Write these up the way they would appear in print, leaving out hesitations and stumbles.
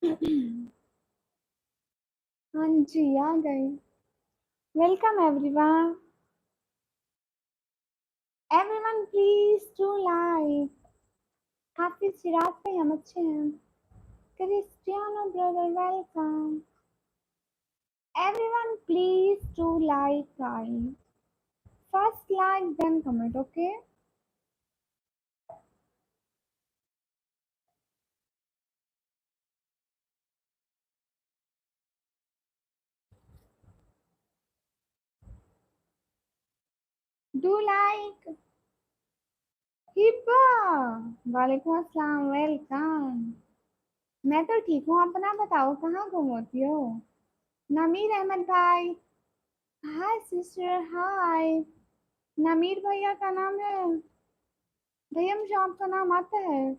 हाँ जी, आ गई। Welcome everyone. Everyone please to like. Hafiz Siraj भाई हम अच्छे हैं। Cristiano brother welcome. Everyone please to like guys. First like then comment, okay? Do like. Hibba, वालेकुम अस्सलाम, वेलकम। मैं तो ठीक हूँ, अपना बताओ कहाँ गुम होती हो? नमीर अहमद भाई, हाय सिस्टर, हाय। नमीर भैया का नाम है। भैया मुझे आपका नाम आता है।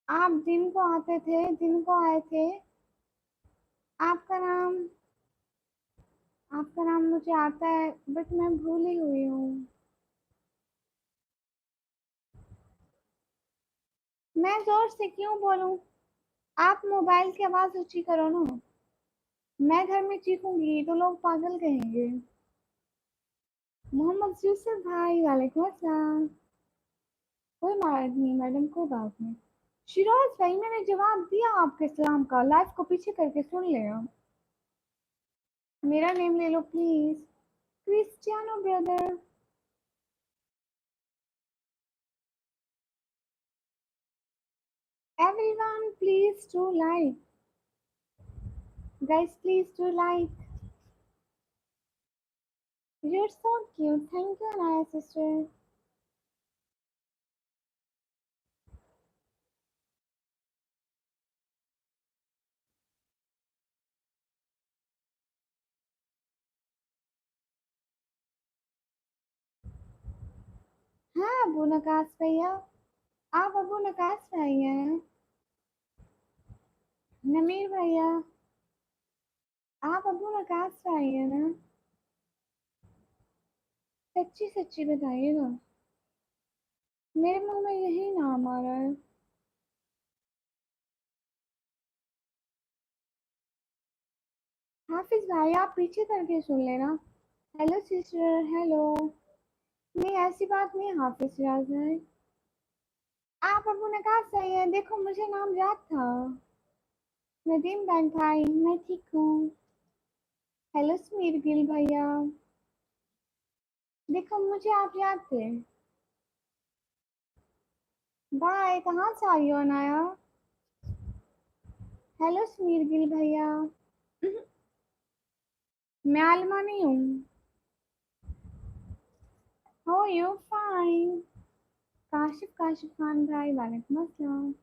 आप दिन को आते थे, दिन को आए थे। आपका नाम, आपका नाम मुझे आता है बट मैं भूली हुई हूँ। मैं जोर से क्यों बोलूं? आप मोबाइल की आवाज ऊंची करो ना। मैं घर में चीखूंगी तो लोग पागल कहेंगे। मोहम्मद यूसुफ भाई, वालेकुम अस्सलाम। कोई बात नहीं मैडम, कोई बात नहीं। शिराज भाई, मैंने जवाब दिया आपके सलाम का, लाइफ को पीछे करके सुन ले आप। मेरा नेम ले लो please. Cristiano brother. Everyone, please do like. Guys, please do like. You're so cute. Thank you, Anaya sister. हाँ अबू नकाश भैया, आप अबू नकाश भाई हैं? नमीर भैया, आप अबू नकाश भाई हैं ना? सच्ची सच्ची बताइएगा। मेरे मुंह में यही नाम आ रहा है। हाफिज भाई, आप पीछे करके सुन लेना। Hello sister, hello. नहीं ऐसी बात नहीं है हाफिज राज भाई। आप अबू नकाश भाई हैं, देखो मुझे नाम याद था। नदीम बैंक भाई, मैं ठीक हूँ। हेलो समीर गिल भैया, देखो मुझे आप याद थे। बाय, कहाँ से आई हो अनाया? हेलो समीर गिल भैया। मैं आलमा नहीं हूँ। हो यू फाइन। काशिफ, काशिफ खान भाई, वालेकुम अस्सलाम।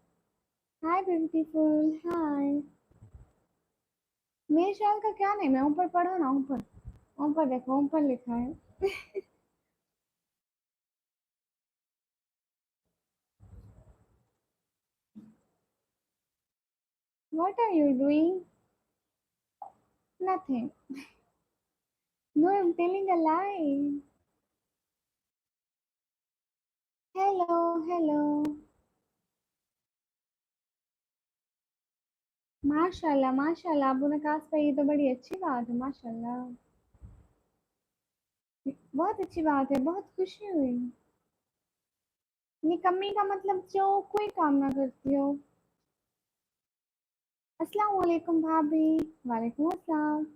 हाय ब्यूटीफुल, हाय। मेरे शहर का क्या नेम है? ऊपर पढ़ो ना, ऊपर। ऊपर देखो, ऊपर लिखा है। What are you doing? Nothing. No, I am telling a lie. Hello, hello. माशाल्लाह, माशाल्लाह, अबू नकाश भाई, ये तो बड़ी अच्छी बात है, माशाल्लाह। बहुत अच्छी बात है, बहुत खुशी हुई। निकम्मी का मतलब जो कोई काम ना करती हो। अस्सलाम वालेकुम भाभी। वालेकुम अस्सलाम।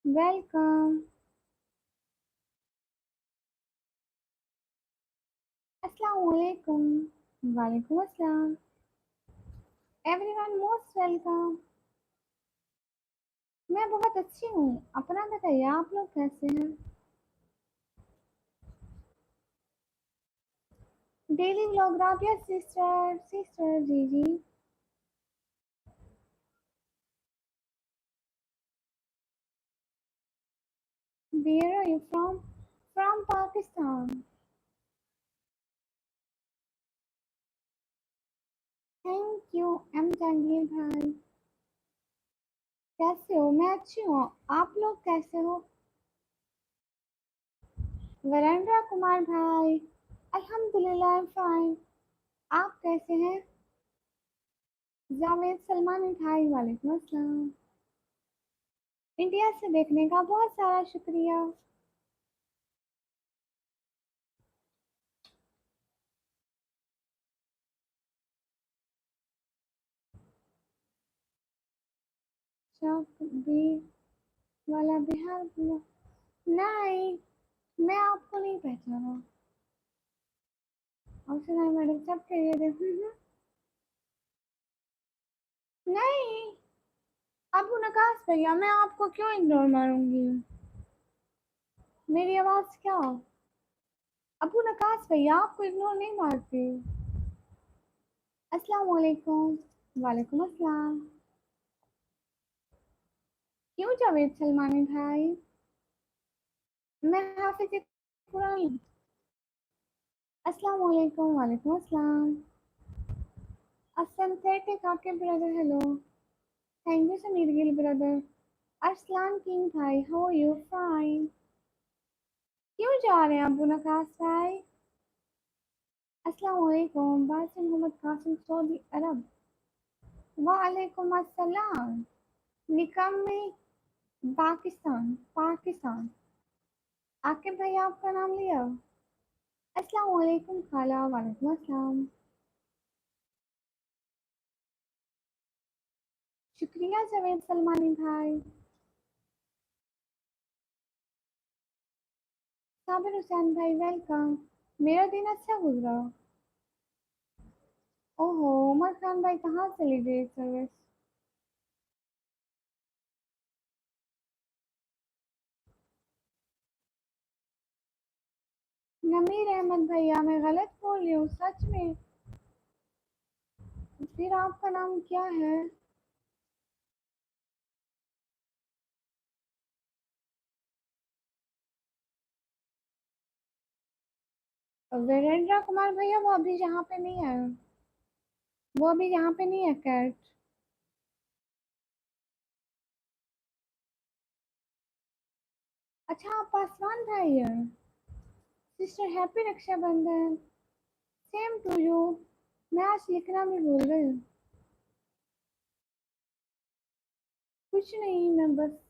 वेलकम। अस्सलाम वालेकुम। वालेकुम अस्सलाम। Everyone most welcome. मैं बहुत अच्छी हूँ, अपना बताइए आप लोग कैसे हैं? Daily vlog Rabia sister, sister जी जी। Where are you from? From Pakistan. Thank you am Jahangir भाई। कैसे हो? मैं अच्छी हूँ, आप लोग कैसे हो? वीरेंद्र कुमार भाई, अल्हम्दुलिल्लाह फाइन। आप कैसे हैं? जावेद सलमान भाई वालेकुम अस्सलाम। इंडिया से देखने का बहुत सारा शुक्रिया। शौक भी वाला बिहार नहीं, मैं आपको नहीं पहचाना। और सुनाई मैडम सब कहिए थे नहीं, अबू नकाश भैया मैं आपको क्यों इग्नोर मारूंगी? मेरी आवाज क्या? अबू नकाश भैया आपको इग्नोर नहीं मारती। अस्सलाम वालेकुम। वालेकुम अस्सलाम। क्यों जावेद सलमानी भाई? मैं हाफिज कुरानी। अस्सलाम वालेकुम। वालेकुम अस्सलाम। Asympathetic आपके brother hello. Thank you Samir Gill brother. Arslan King भाई how are you? Fine. क्यों जा रहे हैं अबू नकाश भाई? अस्सलाम वालेकुम। बासिम मोहम्मद कासिम सऊदी अरब। वालेकुम अस्सलाम। निकम में पाकिस्तान पाकिस्तान। आकिब भाई आपका नाम लिया। अस्सलाम वालेकुम खाला। वालेकुम अस्सलाम। शुक्रिया जावेद सलमानी भाई। साबिर हुसैन भाई वेलकम। मेरा दिन अच्छा गुजरा। ओहो, उमर खान भाई कहाँ चली गई सर्विस? नमीर अहमद भैया मैं गलत बोल रही हूँ सच में? फिर आपका नाम क्या है? वीरेंद्र कुमार भैया वो अभी यहाँ पे नहीं है। वो अभी यहाँ पे नहीं है कैट। अच्छा आप पासवान भाई है। Sister happy Rakshabandhan. Same to you. मैं आज लिखना भी भूल गई। कुछ नहीं मैं बस।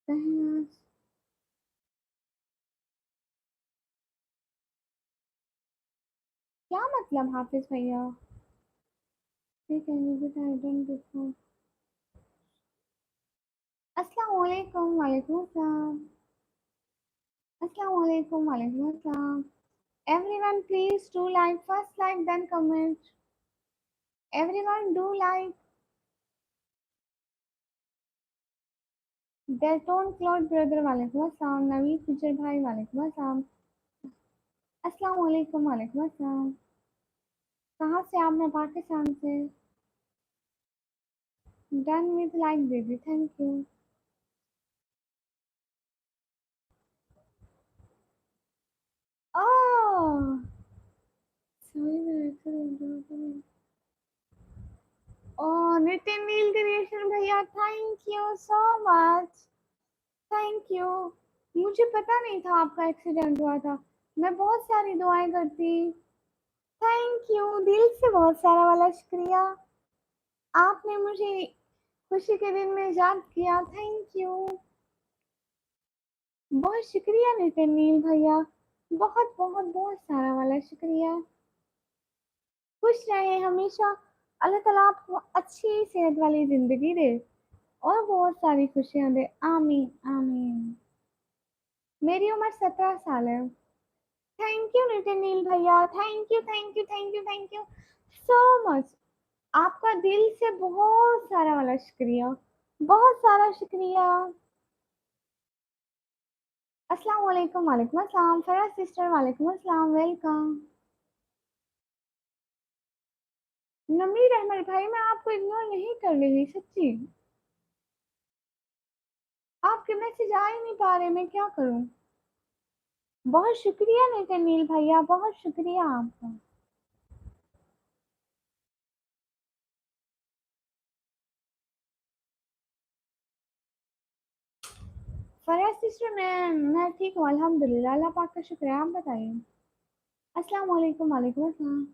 कहीं क्या मतलब हाफिज भैया? ठीक है मुझे टाइटन देखो। अस्सलाम वालेकुम। वालेकुम अस्सलाम। अस्सलाम वालेकुम। वालेकुम अस्सलाम। Everyone please do like, first like then comment. Everyone do like. Delton Cloud brother वालेकुम अस्सलाम। नवीद फिजर भाई वालेकुम अस्सलाम। अस्सलाम वालेकुम। वालेकुम अस्सलाम। कहाँ से आप? मैं पाकिस्तान से। Done with like baby thank you. Oh sorry. Oh Nitin Neel creation भैया thank you so much. Thank you. मुझे पता नहीं था आपका एक्सीडेंट हुआ था। मैं बहुत सारी दुआएं करती। थैंक यू दिल से बहुत सारा वाला शुक्रिया। आपने मुझे खुशी के दिन में याद किया थैंक यू। बहुत शुक्रिया नितिन नील भैया। बहुत बहुत बहुत सारा वाला शुक्रिया। खुश रहे हमेशा। अल्लाह ताला आपको अच्छी सेहत वाली जिंदगी दे और बहुत सारी खुशियां दे। आमीन आमीन। मेरी उम्र 17 साल है। थैंक यू नितिन नील भैया। Thank you thank you thank you thank you so much. आपका दिल से बहुत सारा वाला शुक्रिया। बहुत सारा शुक्रिया। अस्सलाम वालेकुम। वालेकुम अस्सलाम। फराज सिस्टर वालेकुम अस्सलाम वेलकम। नमीर अहमद भाई, मैं आपको इग्नोर नहीं कर रही सच्ची। आपके मैसेज आ ही नहीं पा रहे, मैं क्या करूं। बहुत शुक्रिया नितिन भैया, बहुत शुक्रिया आपका। फरिया सिस्टर, मैं ठीक हूँ अल्हम्दुलिल्लाह, अल्लाह पाक का शुक्र है। आप बताइए। अस्सलाम वालेकुम। वालेकुम अस्सलाम।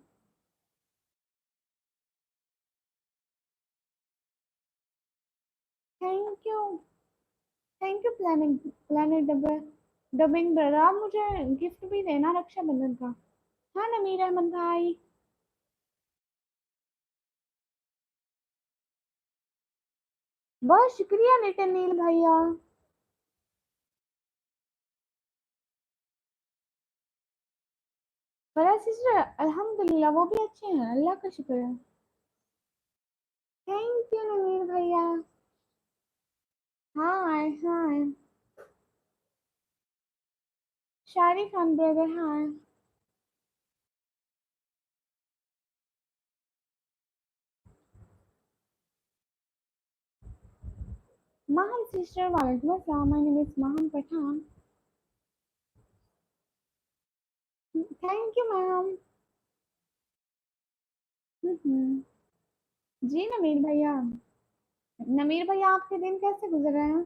Thank you. Thank you planning planning dubbing brother. आप मुझे गिफ्ट भी देना रक्षाबंधन का। हाँ नमीर अहमद भाई। बहुत शुक्रिया नितिन भैया। फरिया सिस्टर अल्हम्दुलिल्लाह वो भी अच्छे हैं, अल्लाह का शुक्र है। थैंक यू नमीर भैया। हाँ हाँ। शारी खान ब्रदर हाँ। Maham sister, Walaikum Assalam. My name is Maham Pathan. Thank you, ma'am. हम्म। जी नमीर भैया। नमीर भैया, आपके दिन कैसे गुजर रहे हैं?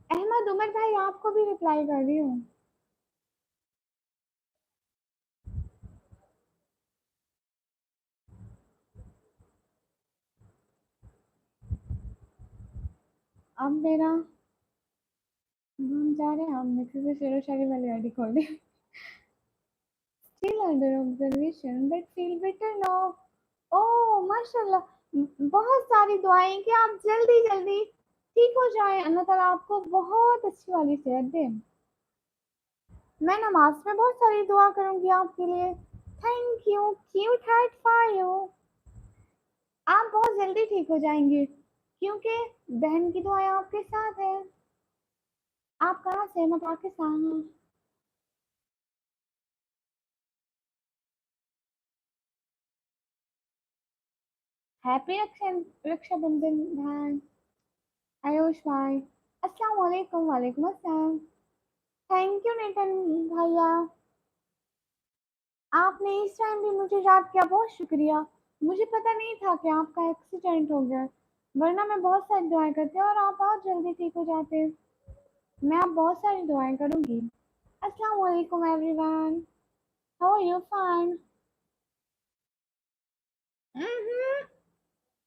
अहमद उमर भाई, आपको भी रिप्लाई कर रही हूँ। अब मेरा हम जा रहे हैं, हमने फिर से शेरो शायरी वाली आईडी खोल दी। Still under observation, but feel better now. ओह माशाल्लाह, बहुत सारी दुआएं कि आप जल्दी जल्दी ठीक हो जाएं, अल्लाह ताला आपको बहुत अच्छी वाली सेहत दे। मैं नमाज में बहुत सारी दुआ करूंगी आपके लिए। Thank you, cute heart for you. आप बहुत जल्दी ठीक हो जाएंगे क्योंकि बहन की दुआएं आपके साथ है। आप कहाँ से हैं? मैं पाकिस्तान हूँ। हैप्पी रक्षाबंधन भाई। आयुष भाई। अस्सलाम वालेकुम। वालेकुम अस्सलाम। थैंक यू नितिन भैया। आपने इस टाइम भी मुझे याद किया, बहुत शुक्रिया। मुझे पता नहीं था कि आपका एक्सीडेंट हो गया, वरना मैं बहुत सारी दुआएं करती और आप बहुत जल्दी ठीक हो जाते। मैं अब बहुत सारी दुआएं करूंगी। अस्सलाम वालेकुम everyone. How are you? Fine.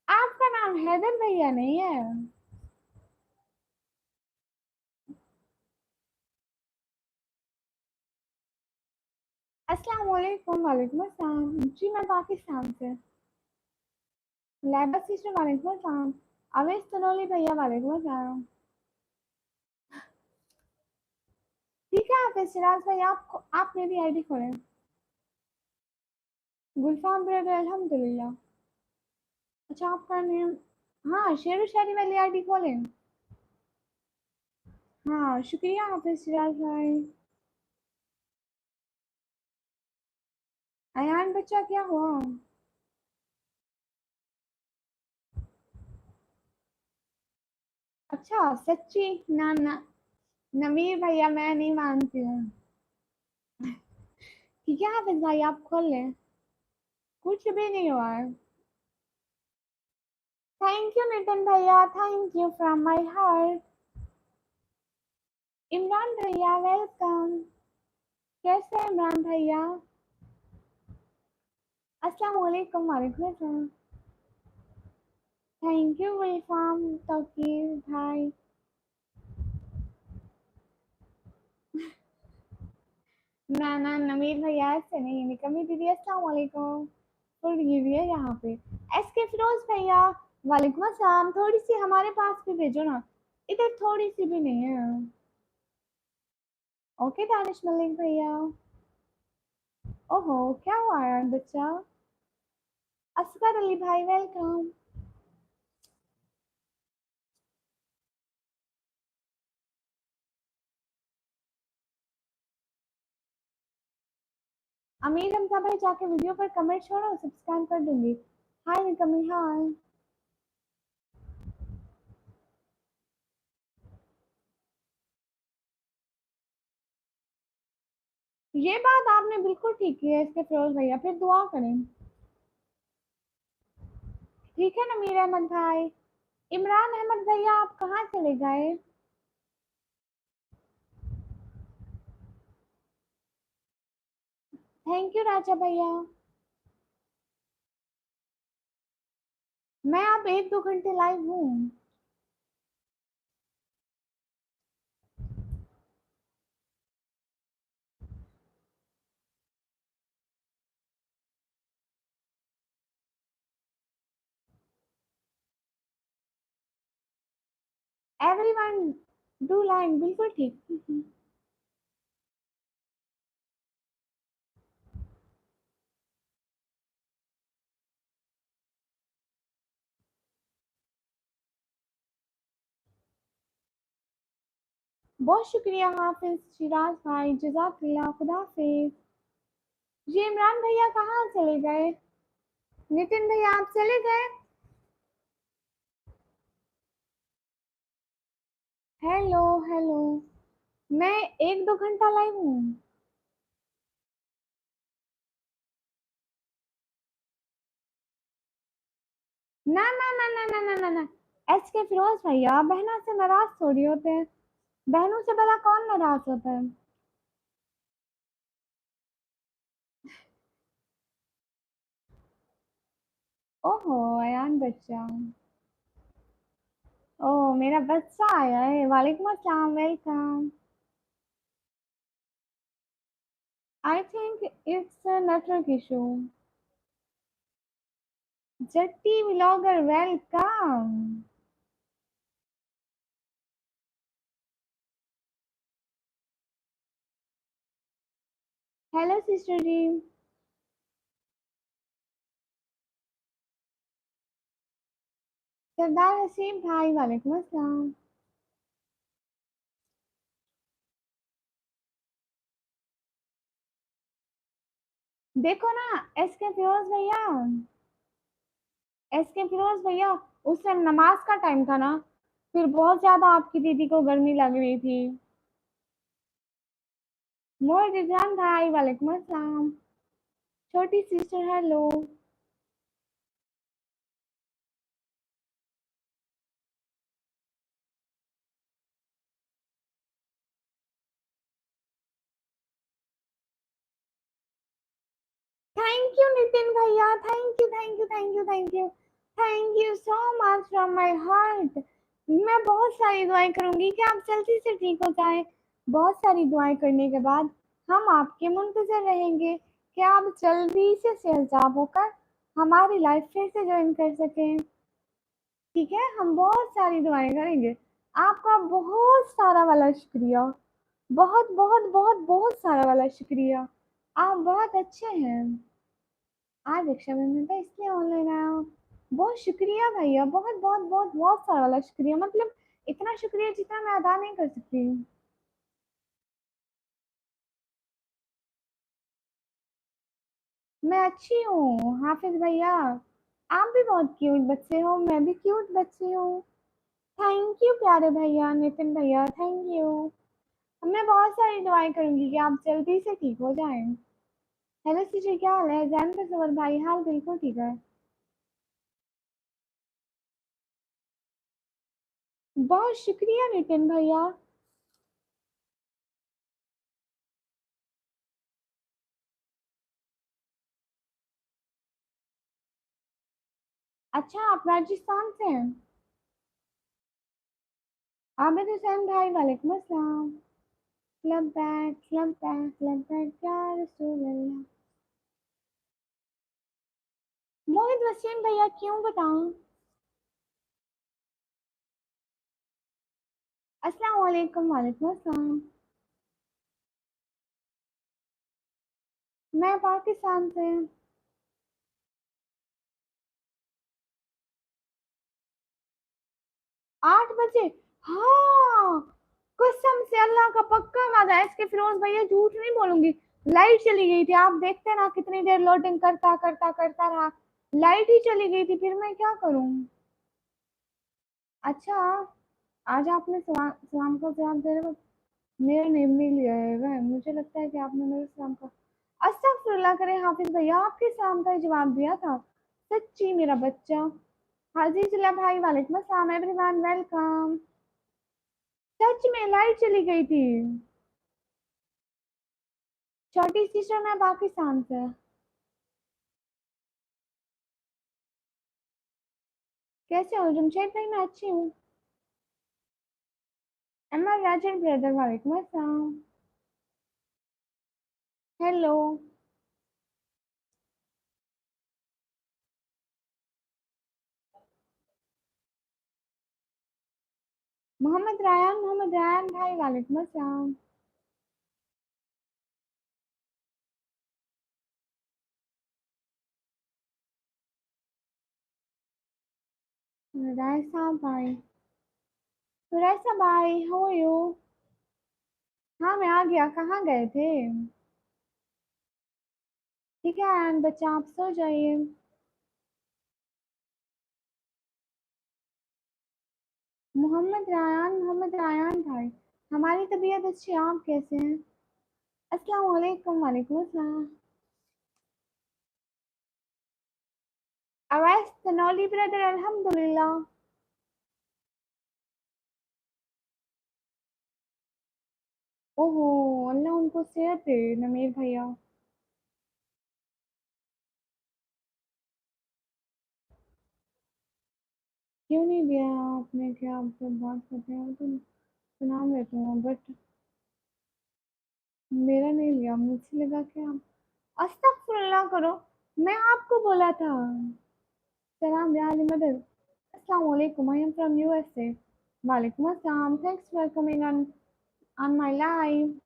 आपका नाम हैदर भैया नहीं है? अस्सलाम वालेकुम। वालेकुम अस्सलाम जी, मैं पाकिस्तान से। लैबा सिस्टर वालेकुम अस्सलाम। अवेश तनोली भैया वालेकुम अस्सलाम। ठीक है, आप सिराज भाई, आप मेरी आईडी खोलें। गुलफाम ब्रदर अल्हम्दुलिल्लाह। अच्छा, आपका नेम। हाँ, शेर व शायरी वाली आईडी खोलें। हाँ शुक्रिया हाफिज सिराज भाई। अयान बच्चा क्या हुआ? अच्छा सच्ची? ना ना, नमीर भैया मैं नहीं मानती हूँ। ठीक है हाफिज भाई, आप खोल लें। कुछ भी नहीं हुआ है। थैंक यू नितिन भैया, thank you from my heart. Imran भैया वेलकम। कैसे हैं इमरान भैया? अस्सलाम वालेकुम। वालेकुम अस्सलाम। थैंक यू वेलकम तौकीर भाई। ना ना नमीर भैया ऐसे नहीं, निकमी दीदी अस्सलाम वालेकुम। फुल गिरी है यहाँ पे। एस के फिरोज भैया वालेकुम अस्सलाम। थोड़ी सी हमारे पास भी भेजो ना, इधर थोड़ी सी भी नहीं है। ओके दानिश मलिक भैया। ओहो, क्या हुआ यार बच्चा? असगर अली भाई वेलकम। अमीर हमजा भाई जाके वीडियो पर कमेंट छोड़ो, सब्सक्राइब कर दूंगी। हाय निकमी, हाय। ये बात आपने बिल्कुल ठीक की है इसके फिरोज भैया, फिर दुआ करें। ठीक है नमीर अहमद भाई। इमरान अहमद भैया आप कहाँ चले गए? थैंक यू राजा भैया। मैं अब 1-2 घंटे लाइव हूँ। एवरीवन डू लाइक, बिल्कुल ठीक। बहुत शुक्रिया हाफिज शिराज भाई, जज़ाकल्लाह, खुदा हाफिज। जी इमरान भैया कहाँ चले गए? नितिन भैया आप चले गए? Hello hello. मैं 1-2 घंटा लाइव हूँ। ना ना ना ना ना ना ना ना। एस के फिरोज भैया बहनों से नाराज थोड़ी होते हैं। बहनों से भला कौन नाराज होता है? ओहो, अयान बच्चा। ओह मेरा बच्चा आया है, वालेकुम अस्सलाम, welcome. I think it's a network issue. Jatti vlogger welcome. Hello sister जी। सरदार हसीब भाई, वालेकुम अस्सलाम। देखो ना, एस के फिरोज भैया, एस के फिरोज भैया, उस टाइम नमाज का टाइम था ना, फिर बहुत ज्यादा आपकी दीदी को गर्मी लग रही थी। मोर रिजवान भाई, वालेकुम अस्सलाम। छोटी sister hello. Thank you Nitin भैया, thank you thank you thank you thank you. Thank you so much from my heart. मैं बहुत सारी दुआएं करूंगी कि आप जल्दी से ठीक हो जाएं। बहुत सारी दुआएं करने के बाद हम आपके मुंतजर रहेंगे कि आप जल्दी से सेहतयाब होकर हमारी लाइफ फिर से ज्वाइन कर सकें। ठीक है, हम बहुत सारी दुआएं करेंगे। आपका बहुत सारा वाला शुक्रिया। बहुत बहुत बहुत बहुत सारा वाला शुक्रिया। आप बहुत अच्छे हैं। आज रक्षाबंधन था इसलिए ऑनलाइन आया हूँ। बहुत शुक्रिया भैया, बहुत बहुत बहुत बहुत सारा वाला शुक्रिया, मतलब इतना शुक्रिया जितना मैं अदा नहीं कर सकती। मैं अच्छी हूँ हाफिज भैया। आप भी बहुत क्यूट बच्चे हो, मैं भी क्यूट बच्ची हूँ। थैंक यू प्यारे भैया नितिन भैया, थैंक यू। मैं बहुत सारी दुआएं करूंगी कि आप जल्दी से ठीक हो जाएं। हेलो सीजी, क्या हाल है? जैन का सवर भाई, हाल बिल्कुल ठीक है। बहुत शुक्रिया नितिन भैया। अच्छा आप राजस्थान से हैं? आबिद हुसैन भाई, वालेकुम अस्सलाम। क्लब बैक या रसूल अल्लाह। मोहित वसीम भैया क्यों बताऊं? अस्सलाम वालेकुम, वालेकुम अस्सलाम। मैं पाकिस्तान से। 8 बजे? हाँ, कसम से अल्लाह का पक्का वादा है, इसके फिरोज भैया झूठ नहीं बोलूंगी। लाइट चली गई थी, आप देखते ना कितनी देर लोडिंग करता करता करता रहा, लाइट ही चली गई थी, फिर मैं क्या करूं। अच्छा, आज आपने सलाम सलाम का जवाब दे रहे हो, मेरा नेम नहीं लिया है वह, मुझे लगता है कि आपने मेरे सलाम का, अस्तगफुरुल्लाह करे हाफिज भैया, आपके सलाम का ही जवाब दिया था। सच्ची मेरा बच्चा। हाजी जिला भाई वालेकुम अस्सलाम एवरीवन वेलकम। सच में लाइट चली गई थी। छोटी सिस्टर मैं पाकिस्तान से। कैसे हो जमशेद भाई? मैं अच्छी हूँ। अमर राजन ब्रदर वालेकुम अस्सलाम। हेलो। मोहम्मद रायन भाई वालेकुम अस्सलाम। रायसा भाई, रायसा भाई हाउ आर यू? हाँ मैं आ गया, कहाँ गए थे? ठीक है एंड बच्चा आप सो जाइए। मोहम्मद रायन भाई, हमारी तबीयत अच्छी है, आप कैसे हैं? अस्सलाम वालेकुम। वालेकुम अस्सलाम। अवैस तनौली ब्रदर अल्हम्दुलिल्लाह। ओहो, अल्लाह उनको सेहत दे नमीर भैया। क्यों नहीं दिया आपने? क्या आप जब बात करते हैं तो सुना लेते हैं, बट मेरा नहीं लिया, मुझे लगा कि आप, अस्तगफुरुल्लाह करो, मैं आपको बोला था। सलाम या अली मदद। अस्सलाम वालेकुम, आई एम फ्रॉम यूएसए। वालेकुम अस्सलाम, thanks for coming on my live.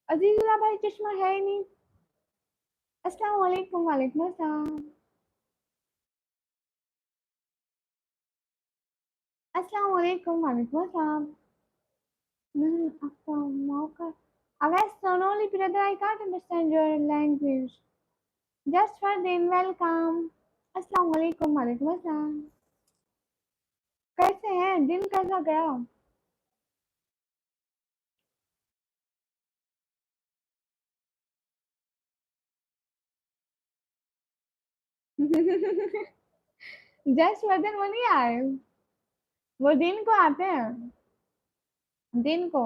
Azizullah भाई चश्मा है ही नहीं। अस्सलाम वालेकुम। वालेकुम अस्सलाम। अस्सलाम वालेकुम। वालेकुम अस्सलाम। आपका मौका, Awais Sonoli brother, I can't understand your language, just for दिन वेलकम। अस्सलाम वालेकुम। वालेकुम अस्सलाम। कैसे हैं, दिन कैसा गया? जस्ट वर्धन वो नहीं आए, वो दिन को आते हैं। दिन को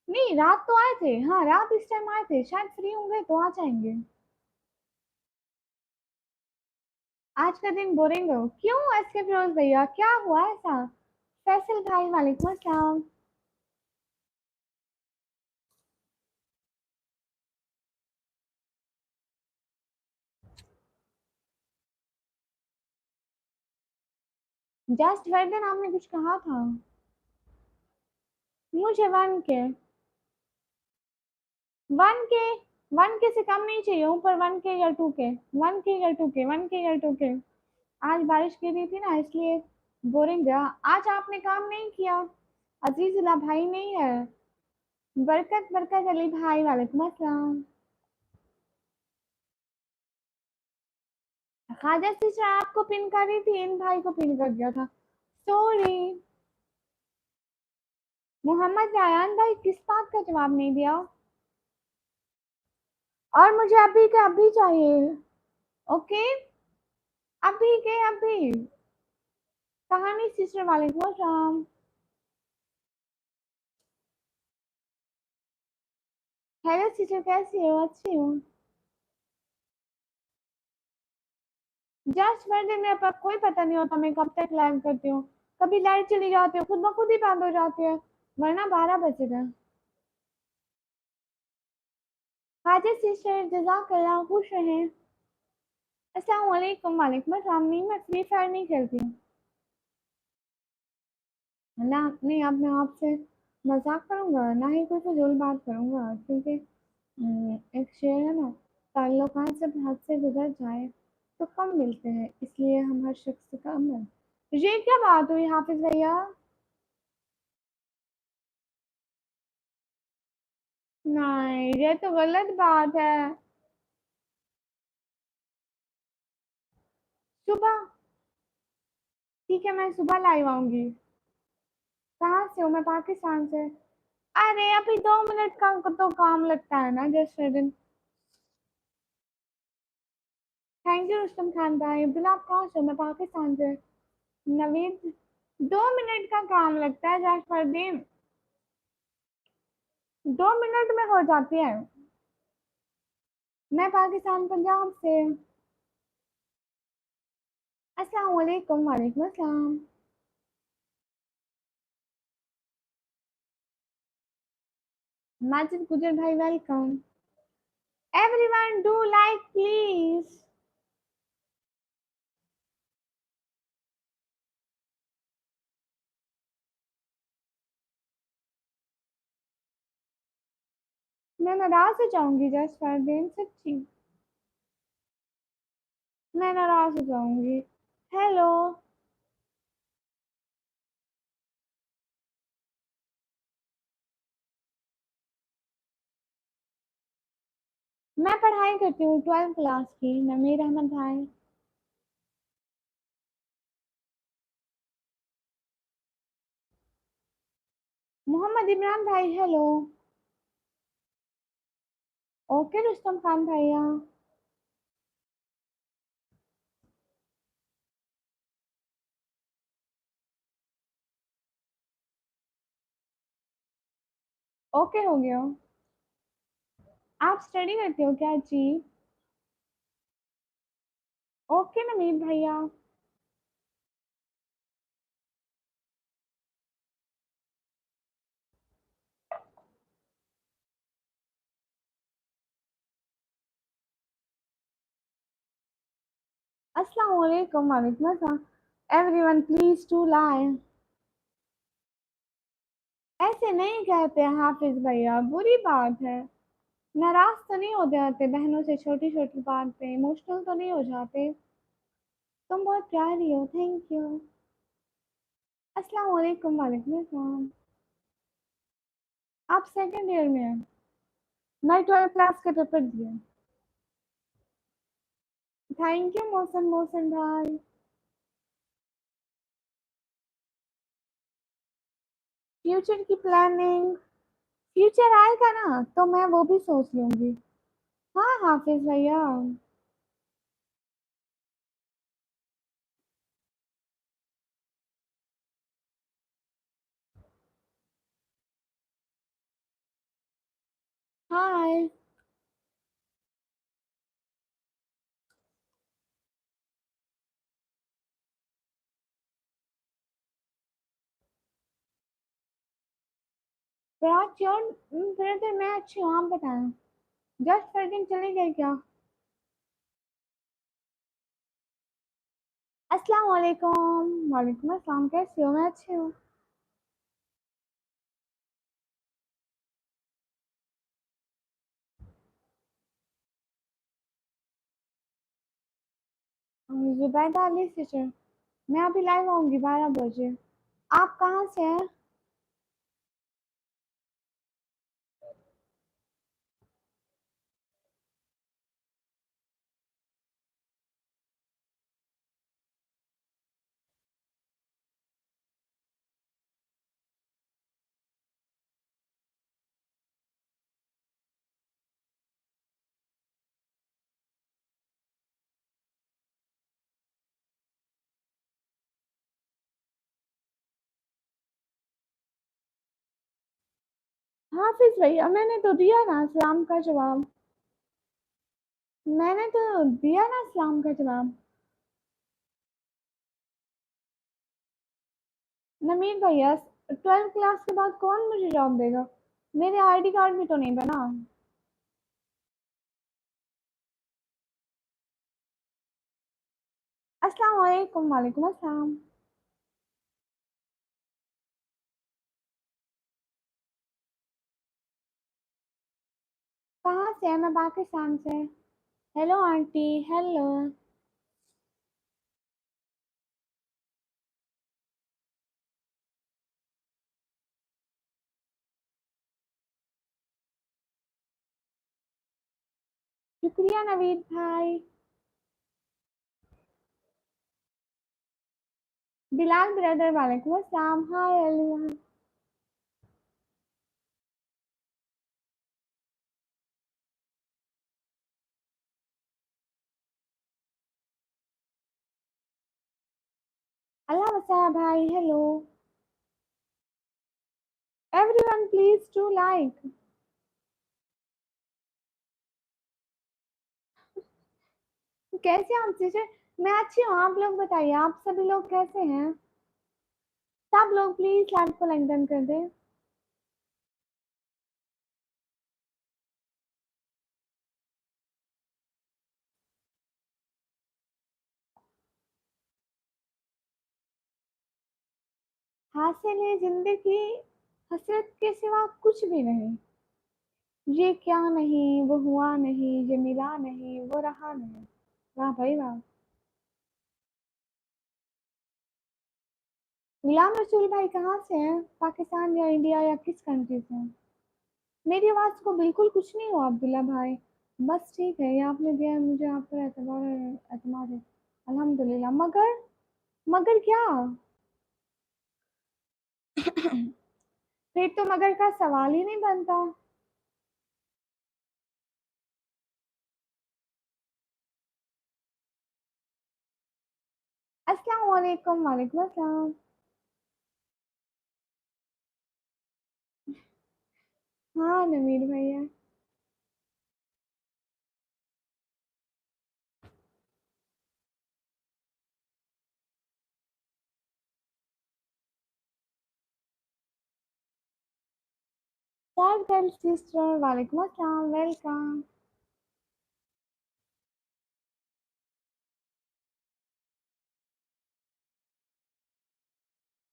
नहीं, रात तो आए थे, हाँ रात इस टाइम आए थे, शायद फ्री होंगे तो आ जाएंगे। आज का दिन बोरिंग हो क्यों? एसके फिरोज भैया क्या हुआ ऐसा? फैसल भाई वालेकुम अस्सलाम। जस्ट वर्धन आपने कुछ कहा था? मुझे वन के वन के से कम नहीं चाहिए, ऊपर वन के या टू के, वन के या टू के, वन के या टू के। आज बारिश गिरी थी ना इसलिए बोरिंग गया। आज आपने काम नहीं किया, अजीजुल्लाह भाई नहीं है। बरकत बरकत अली भाई वालेकुम अस्सलाम। ख्वाजा सिस्टर आपको पिन कर रही थी, इन भाई को पिन कर दिया था, सॉरी। मोहम्मद रायन भाई किस बात का जवाब नहीं दिया? और मुझे अभी के अभी चाहिए। ओके, अभी के अभी। कहानी सिस्टर वालेकुम अस्सलाम। हेलो सिस्टर, कैसी हो? अच्छी हूँ। जस्ट मेरे दिन मेरे पास कोई पता नहीं होता मैं कब तक लाइव करती हूँ, कभी लाइट चली जाती है, खुद ब खुद ही बंद हो जाती है, वरना 12 बजे थे। हाजिर सिस्टर जजाकल्लाह, खुश रहें। अस्सलाम वालेकुम। वालेकुम अस्सलाम। नहीं मैं फ्री फायर नहीं खेलती हूँ ना, नहीं अब मैं आपसे मजाक करूंगा ना ही कोई फजूल बात करूंगा, क्योंकि एक शेर है ना, ताल्लुकात जब हद से गुजर जाए तो कम मिलते हैं, इसलिए हम हर शख्स से कम है। ये क्या बात हुई हाफिज भैया? नहीं, ये तो गलत बात है। सुबह। ठीक है, मैं सुबह लाइव आऊंगी। कहाँ से हो? मैं पाकिस्तान से। अरे अभी 2 मिनट का तो काम लगता है ना, जस्ट दिन। थैंक यू रुस्तम खान भाई। अब्दुल्ला, आप कहाँ से हो? मैं पाकिस्तान से। नवीद। 2 मिनट का काम लगता है जस्ट फॉर दिन। 2 मिनट में हो जाती है। मैं पाकिस्तान पंजाब से। अस्सलाम वालेकुम। वालेकुम अस्सलाम। माजिद गुजर भाई, welcome. Everyone do like please. मैं नाराज हो जाऊंगी जस्ट फॉर दिन, सच्ची। मैं नाराज हो जाऊंगी। हेलो। मैं पढ़ाई करती हूँ 12th क्लास की, नमीर अहमद भाई। मोहम्मद इमरान भाई, हेलो। ओके रुस्तम खान भैया। ओके हो गया। आप स्टडी करते हो क्या जी? ओके नमीर भैया। अस्सलाम वालेकुम। वालेकुम अस्सलाम। Everyone please to live. ऐसे नहीं कहते हाफिज भैया, बुरी बात है। नाराज तो नहीं हो जाते बहनों से छोटी छोटी बात पे? इमोशनल तो नहीं हो जाते? तुम बहुत प्यारी हो, थैंक यू। अस्सलाम वालेकुम। वालेकुम अस्सलाम। आप सेकंड ईयर में हैं? मैं 12th क्लास के पेपर दिए। थैंक यू मोहसन मोहसन भाई। फ्यूचर की प्लानिंग। फ्यूचर आएगा ना तो मैं वो भी सोच लूंगी। हाँ हाफिज भैया। हाय। प्राच्योन। ब्रदर मैं अच्छी हूँ, आप बताएं। जस्ट वर्किंग चले गए क्या? अस्सलाम वालेकुम। वालेकुम अस्सलाम, कैसे हो? मैं अच्छी हूँ। जुबैदा अली सिस्टर। मैं अभी लाइव आऊंगी 12 बजे। आप कहाँ से हैं? हाफिज भैया, मैंने तो दिया ना सलाम का जवाब। मैंने तो दिया ना सलाम का जवाब। नमीर भैया, 12th क्लास के बाद कौन मुझे जॉब देगा? मेरे आईडी कार्ड भी तो नहीं बना। अस्सलाम वालेकुम। वालेकुम अस्सलाम। कहाँ से है? मैं पाकिस्तान से। Hello aunty. हेलो। शुक्रिया नवीद भाई। बिलाल ब्रदर वालेकुम अस्सलाम। हाय अलिया। अल्लाह वसा भाई hello. Everyone please to like. कैसे हैं आप टीचर? मैं अच्छी हूँ, आप लोग बताइए, आप सभी लोग कैसे हैं? सब लोग प्लीज लाइक को लंदन कर दें। हासिल है जिंदगी हसरत के सिवा कुछ भी नहीं। ये क्या नहीं, वो हुआ नहीं, ये मिला नहीं, वो रहा नहीं। वाह भाई वाह। गुलाम रसूल भाई कहाँ से हैं? पाकिस्तान या इंडिया या किस कंट्री से हैं? मेरी आवाज को बिल्कुल कुछ नहीं हुआ अब्दुल्ला भाई। बस ठीक है, ये आपने दिया है मुझे, आप पर एतमाद है। अल्हम्दुलिल्लाह। मगर मगर क्या? फिर तो मगर का सवाल ही नहीं बनता। अस्सलाम वालेकुम। वालेकुम अस्सलाम। हाँ नवीर भैया। गर्ल सिस्टर वालेकुम अस्सलाम, वेलकम।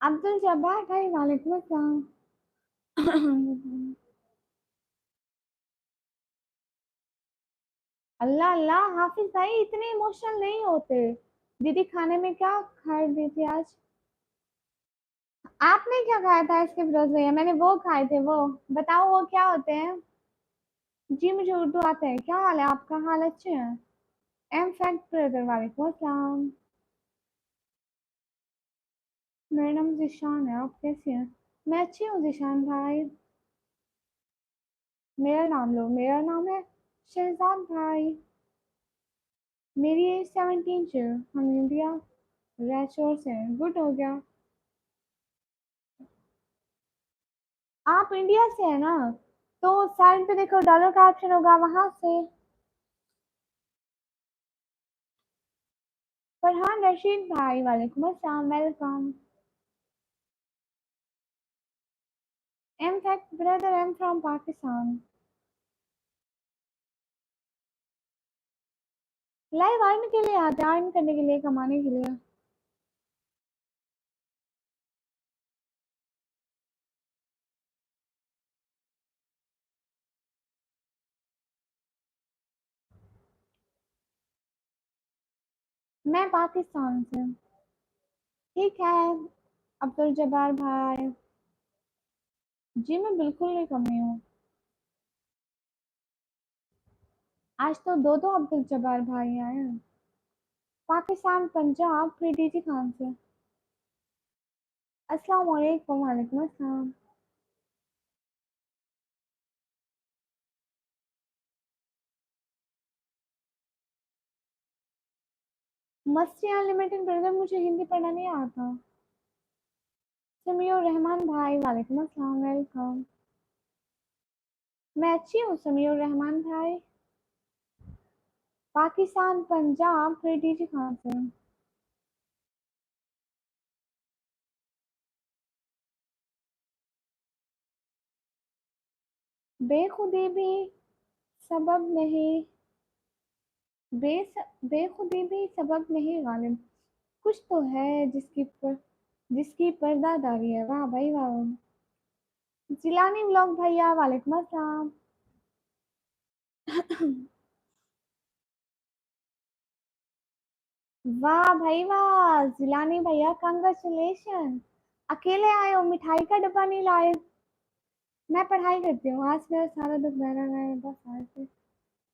अब्दुल जब्बार भाई वालेकुम अस्सलाम। अल्लाह अल्लाह, हाफिज भाई इतने इमोशनल नहीं होते। दीदी खाने में क्या खा दी थी आज? आपने क्या खाया था इसके फिरोज भैया? मैंने वो खाए थे वो। बताओ वो क्या होते हैं? जी मुझे उर्दू आता है। क्या हाल है आपका? हाल अच्छे हैं? एम फैक्ट ब्रदर वालेकुम अस्सलाम। मेरा नाम जिशान है, आप कैसे हैं? मैं अच्छी हूँ जिशान भाई। मेरा नाम लो, मेरा नाम है शहजाद भाई। मेरी एज 17 है। हम इंडिया रैचोर से हैं। गुड हो गया। आप इंडिया से है ना? तो साइड पे देखो डॉलर का ऑप्शन होगा, वहां से। फरहान रशीद भाई वालेकुम अस्सलाम, welcome. Am fact brother, I am from Pakistan. Live earn के लिए आते हैं, अर्न करने के लिए, कमाने के लिए। मैं पाकिस्तान से। ठीक है अब्दुल जब्बार भाई। जी मैं बिल्कुल नहीं कमी हूँ। आज तो दो दो अब्दुल जब्बार भाई आए हैं। पाकिस्तान पंजाब फिर डीजी खान से। अस्सलाम वालेकुम। वालेकुम अस्सलाम। मस्ती अनलिमिटेड ब्रदर, मुझे हिंदी पढ़ना नहीं आता। समीउर रहमान भाई वालेकुम अस्सलाम, वेलकम। मैं अच्छी हूँ समीउर रहमान भाई। पाकिस्तान पंजाब फिर डीजी खान से। बेखुदी भी सबब नहीं। बेखुदी भी सबब नहीं गालिब। कुछ तो है जिसकी पर्दादारी है। वाह भाई वाह। जिलानी व्लॉग भैया वालेकुम अस्सलाम। वाह भाई वाह जिलानी भैया, कंग्रेचुलेशन। अकेले आए हो, मिठाई का डब्बा नहीं लाए? मैं पढ़ाई करती हूँ, आज मेरा सारा दोपहर गया बस आज से।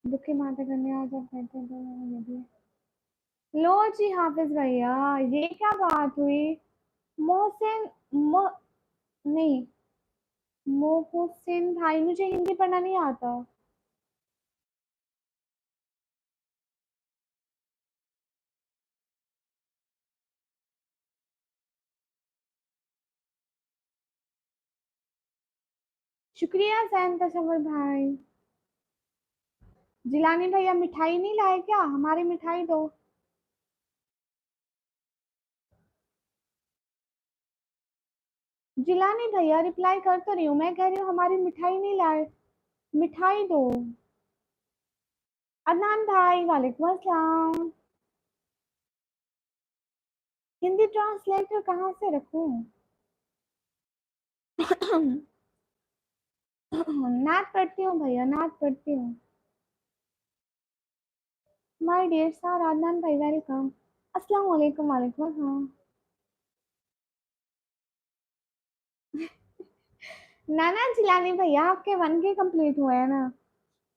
दुखी माता करने आ जब कहते हैं तो ये भी है। लो जी हाफिज भैया, ये क्या बात हुई? मोहसिन मो नहीं, मोहसिन भाई, मुझे हिंदी पढ़ना नहीं आता। शुक्रिया सैन तसव्वुर भाई। जिलानी भैया मिठाई नहीं लाए क्या? हमारी मिठाई दो। जिलानी भैया रिप्लाई कर तो रही हूँ, मैं कह रही हूँ हमारी मिठाई नहीं लाए, मिठाई दो। अदनान भाई वालेकुम अस्सलाम। हिंदी ट्रांसलेटर कहाँ से रखूं? नात पढ़ती हूँ भैया, नात पढ़ती हूँ। माय डियर सर अदनान भाई वेलकम। अस्सलाम वालेकुम। वालेकुम अस्सलाम। ना ना जिलानी भैया, आपके 1K कंप्लीट हुए हैं ना,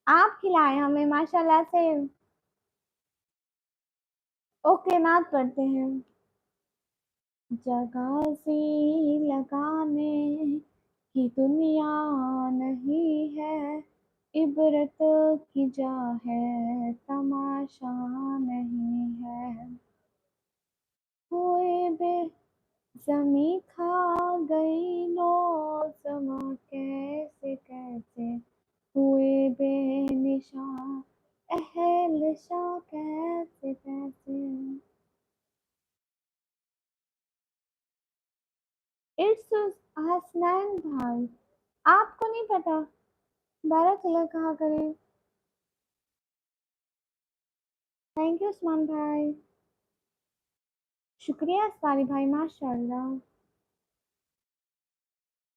आप खिलाए हमें माशाल्लाह से। ओके नात पढ़ते हैं। जगह सी लगाने की दुनिया नहीं है, इबरत की जा है तमाशा नहीं है। हुए बे जमी खा गई नो समा कैसे कैसे, हुए बेनिशा अहल शा कैसे कैसे। इट्स हसनैन भाई, आपको नहीं पता? 12 कलर कहाँ करें? थैंक यू उस्मान भाई। शुक्रिया अस्तारी भाई माशाल्लाह।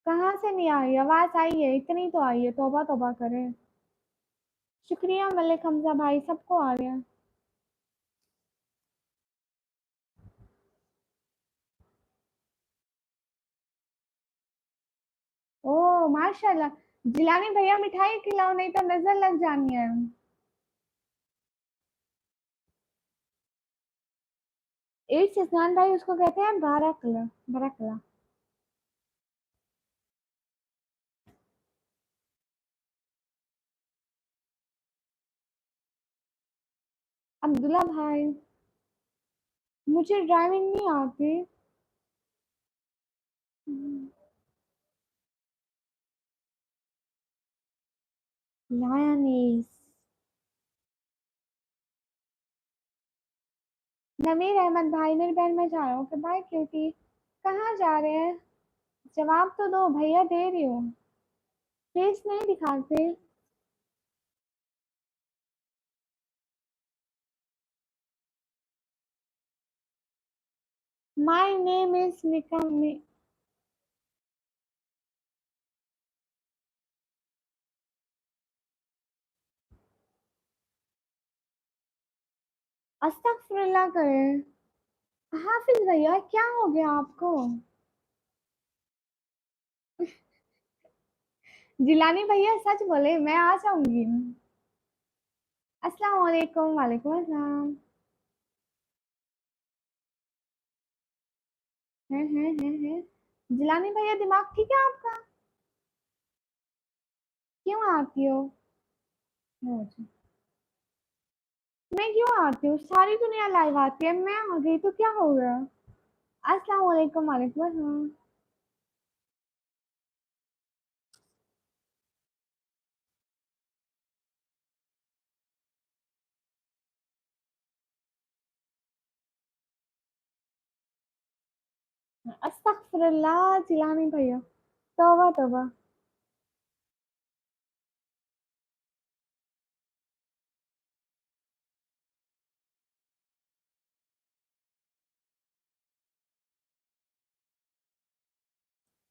कहाँ से नहीं आई आवाज? आई है, इतनी तो आई है, तौबा तौबा करें। शुक्रिया मलिक हमजा भाई, सबको आ गया। ओ माशाल्लाह। जिलानी भैया मिठाई खिलाओ नहीं तो नजर लग जानी है। एट सिस्नान भाई, उसको कहते हैं 12 कलर, 12 कलर। अब्दुल्ला भाई, मुझे ड्राइविंग नहीं आती। लायनीस। नमीर अहमद भाई, मेरी बहन मैं जा रहा हूँ कि बाय क्यूटी। कहाँ जा रहे हैं? जवाब तो दो भैया, दे रही हूँ। फेस नहीं दिखाते। My name is Nikam. अस्तगफुरुल्लाह करें। हाफिज भैया क्या हो गया आपको? जिलानी भैया सच बोले, मैं आ जाऊंगी। अस्सलाम वालेकुम। वालेकुम अस्सलाम। है जिलानी भैया, दिमाग ठीक है आपका? क्यों आती हो? अच्छा। मैं क्यों आती हूँ? सारी दुनिया लाइव आती है, मैं आ गई तो क्या हो गया? अस्सलाम वालेकुम। वालेकुम अस्सलाम। अस्तगफुरुल्लाह जिलानी भैया, तौबा तौबा।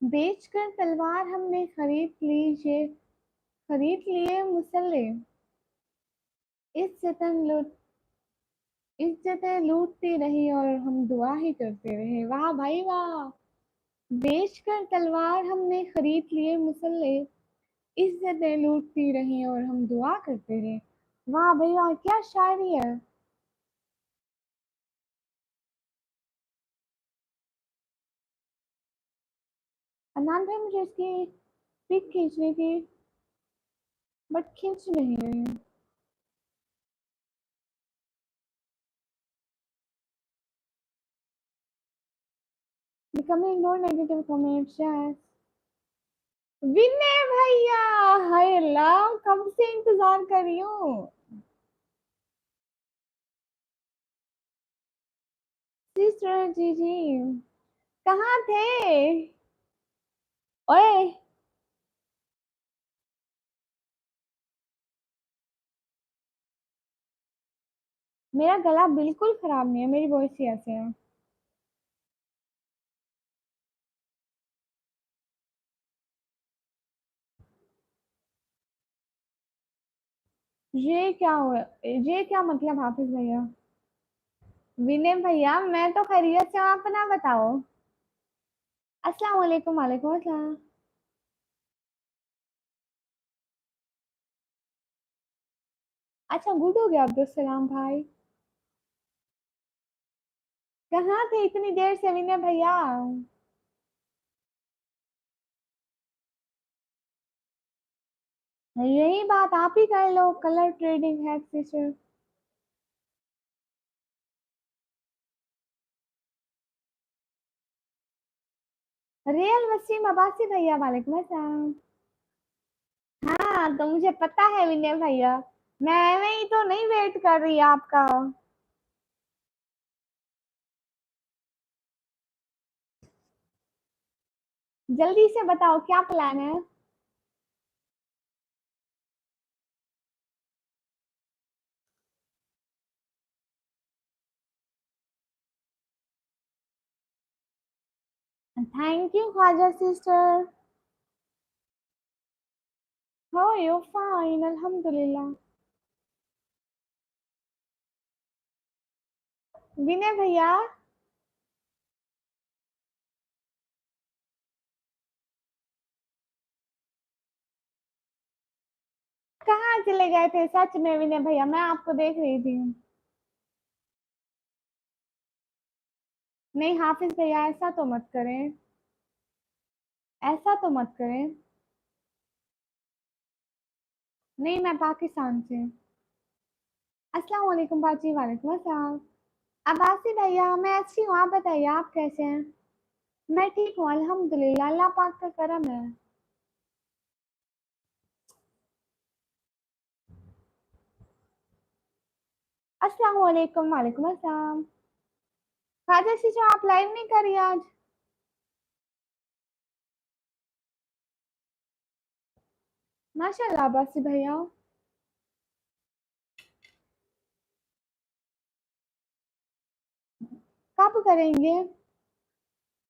बेचकर तलवार हमने खरीद ली, ये खरीद लिए मुसल्ले। इज्जतन लूट इज्जतें लूटती रही और हम दुआ ही करते रहे। वाह भाई वाह। बेचकर तलवार हमने खरीद लिए मुसल्ले, इज्जतें लूटती रही और हम दुआ करते रहे। वाह भाई वाह, क्या शायरी है। अदनान भाई मुझे इसकी पिक खींचनी थी, बट खींच नहीं रही है। Becoming more negative comments, yes. विनय भैया, हाय अल्लाह, कब से इंतजार कर रही हूँ। सिस्टर जी जी, कहाँ थे। ओए, मेरा गला बिल्कुल खराब नहीं है, मेरी वॉइस ही ऐसे है। ये क्या हुआ, ये क्या मतलब हाफिज भैया। विनय भैया मैं तो खैरियत से हूँ, आप अपना बताओ। अस्सलाम वालेकुम, वालेकुम अस्सलाम। अच्छा गुड हो गया अब्दुल सलाम भाई। कहाँ थे इतनी देर से विनय भैया। यही बात आप ही कर लो, कलर ट्रेडिंग है सिस्टर। रियल वसीम अब्बासी भैया, वालेकुम अस्सलाम। हाँ तो मुझे पता है विनय भैया, मैं ही तो नहीं वेट कर रही आपका। जल्दी से बताओ क्या प्लान है। Thank you Khwaja sister. हो यू फाइन अल्हम्दुलिल्लाह। विनय भैया, कहाँ चले गए थे सच में विनय भैया, मैं आपको देख रही थी। नहीं हाफिज भैया, ऐसा तो मत करें, ऐसा तो मत करें। नहीं मैं पाकिस्तान से। अस्सलाम वालेकुम बाजी, वालेकुम अस्सलाम। अब्बासी भैया मैं अच्छी हूँ, आप बताइए आप कैसे हैं। मैं ठीक हूँ अल्हम्दुलिल्लाह, अल्लाह पाक का करम है। अस्सलाम वालेकुम, वालेकुम अस्सलाम। खाजा शीशा आप लाइव नहीं करी आज। माशाल्लाह अब्बासी भैया। कब करेंगे।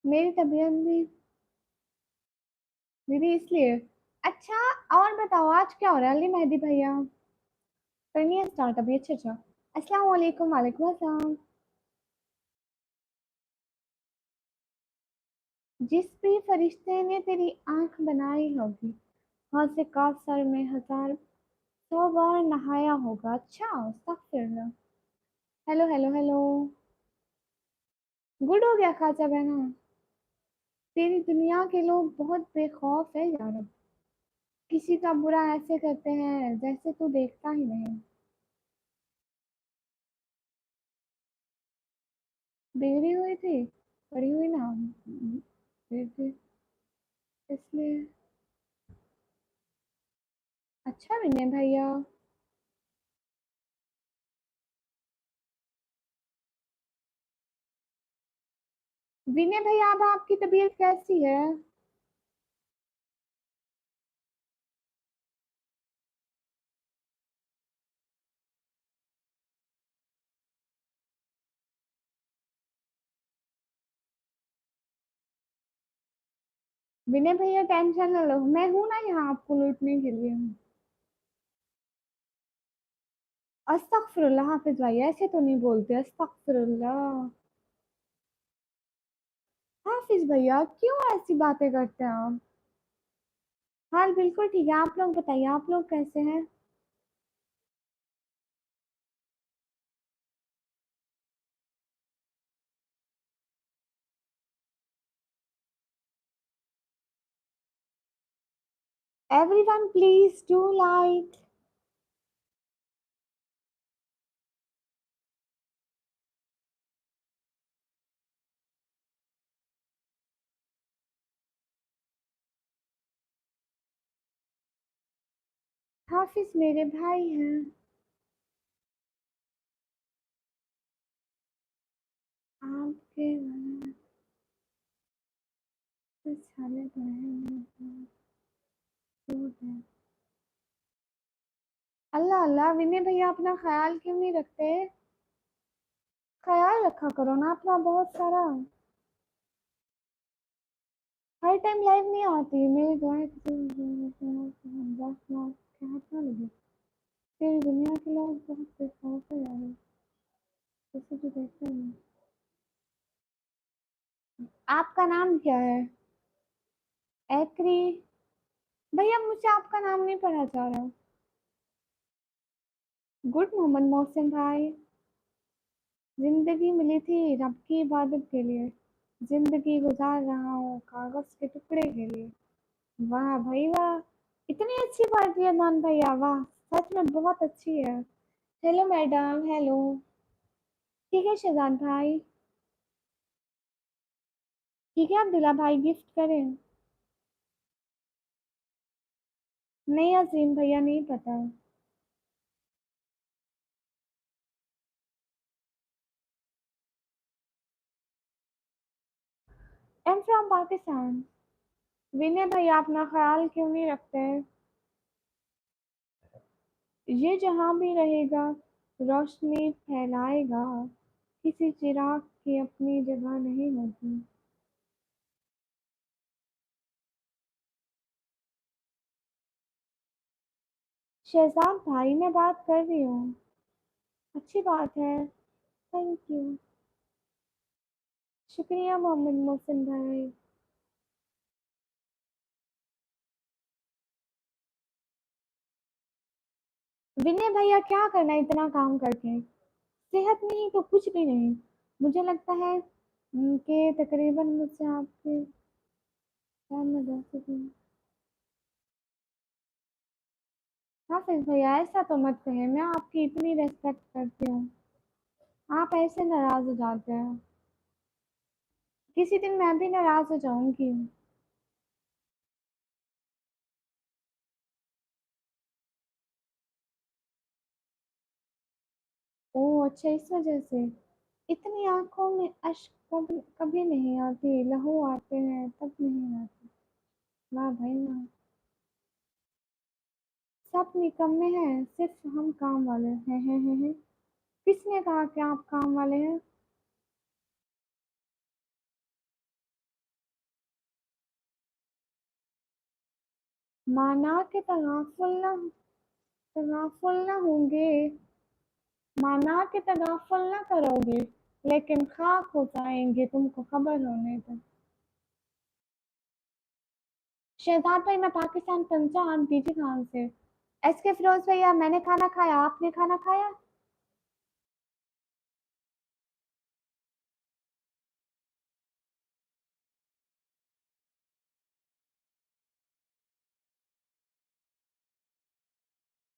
मेरी तबीयत भी दीदी इसलिए। अच्छा, और बताओ आज क्या हो रहा है अली मेहदी भैया। करनी है स्टार्ट अभी, अच्छा अच्छा। अस्सलाम वालेकुम, वालेकुम अस्सलाम। जिस भी फरिश्ते ने तेरी आंख बनाई होगी, वहां से काफसर में हजार 100 बार नहाया होगा। अच्छा अस्तगफिरुल्लाह। Hello hello hello. गुड हो गया खाचा बहना। तेरी दुनिया के लोग बहुत बेखौफ है यार, किसी का बुरा ऐसे करते हैं जैसे तू देखता ही नहीं। बिगड़ी हुई थी, पड़ी हुई ना, फिर भी इसलिए। अच्छा विनय भैया। विनय भैया अब आपकी तबीयत कैसी है। विनय भैया टेंशन ना लो, मैं हूं ना यहाँ आपको लूटने के लिए। अस्तगफिरुल्लाह हाफिज भाई, ऐसे तो नहीं बोलते, अस्तगफिरुल्लाह। हाफिज भैया क्यों ऐसी बातें करते हैं आप। हाल बिल्कुल ठीक है, आप लोग बताइए आप लोग कैसे हैं। Everyone, please do like. हाफिज मेरे भाई हैं। आपके वाला तो छाले तो है मेरे पास, सूट है। अल्लाह अल्लाह, विनय भैया अपना ख्याल क्यों नहीं रखते? ख्याल रखा करो ना अपना बहुत सारा। हर टाइम लाइव नहीं आती मेरी गाय बस ना, क्या अच्छा लगे। तेरी दुनिया के लोग बहुत बेकार से यार, जैसे तो देखते हैं। आपका नाम क्या है? एकरी। भैया मुझे आपका नाम नहीं पढ़ा जा रहा। गुड मोहम्मद मोहसिन भाई। जिंदगी मिली थी रब की इबादत के लिए, जिंदगी गुजार रहा हूँ कागज के टुकड़े के लिए। वाह भाई वाह, इतनी अच्छी बात है मान भैया, वाह। सच में बहुत अच्छी है। Hello madam, hello. ठीक है शहजाद भाई। ठीक है अब्दुल्ला भाई, गिफ्ट करें। नहीं अजीम भैया नहीं पता। I am from Pakistan. Vinay भैया अपना ख्याल क्यों नहीं रखते? ये जहां भी रहेगा रोशनी फैलाएगा, किसी चिराग की अपनी जगह नहीं होती। शहजाद भाई मैं बात कर रही हूँ। अच्छी बात है। Thank you. शुक्रिया मोहम्मद मोहसिन भाई। विनय भैया क्या करना है इतना काम करके? सेहत नहीं तो कुछ भी नहीं। मुझे लगता है कि तकरीबन मुझसे आपके काम में 10 सेकंड। हाफिज भैया ऐसा तो मत कहें, मैं आपकी इतनी रेस्पेक्ट करती हूँ, आप ऐसे नाराज हो जाते हैं। किसी दिन मैं भी नाराज हो जाऊंगी। ओह अच्छा, इस वजह से। इतनी आंखों में अश्क कभी कभी नहीं आती, लहू आते हैं तब नहीं आती। वाह भाई वाह। सब निकम्मे हैं, सिर्फ हम काम वाले हैं। किसने कहा कि आप काम वाले हैं? माना के तगाफुल ना होंगे, माना के तगाफुल ना करोगे, लेकिन खाक हो जाएंगे तुमको खबर होने तक। शहजाद भाई मैं पाकिस्तान पंजाब बीजी खान से। एस के फिरोज भैया मैंने खाना खाया, आपने खाना खाया?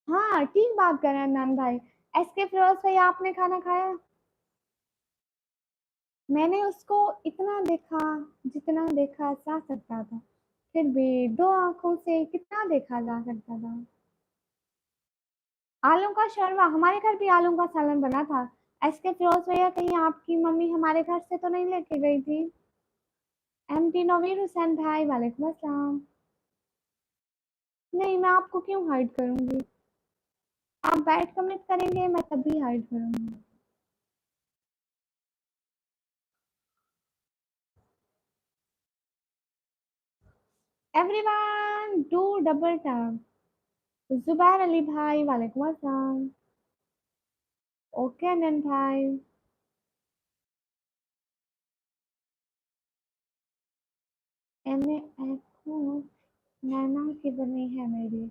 हाँ ठीक बात कर रहे हैं नान भाई। एस के फिरोज भैया आपने खाना खाया? मैंने उसको इतना देखा जितना देखा जा सकता था, फिर भी दो आंखों से कितना देखा जा सकता था। आलू का शोरबा, हमारे घर भी आलू का सालन बना था। एस के फिरोज भैया कहीं आपकी मम्मी हमारे घर से तो नहीं लेके गई थी? एम टी नवीर हुसैन भाई वालेकुम अस्सलाम। नहीं मैं आपको क्यों हाइड करूंगी? आप बैड कमेंट करेंगे मैं तभी हाइड करूंगी। Everyone do double tap. Zubair Ali भाई वालेकुम अस्सलाम। ओके अनन भाई। एम ए नैना की बनी है मेरी।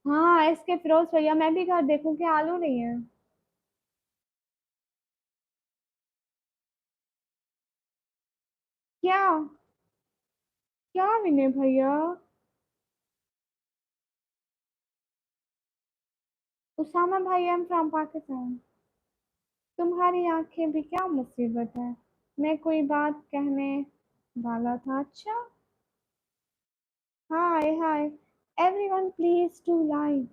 हाँ इसके फिरोज भैया मैं भी घर देखूं कि आलू नहीं है। क्या? क्या विनय भैया? उसामा भाई, एम फ्रॉम पाकिस्तान। तुम्हारी आंखें भी क्या मुसीबत है? मैं कोई बात कहने वाला था। अच्छा। हाय हाय, एवरीवन प्लीज टू लाइक।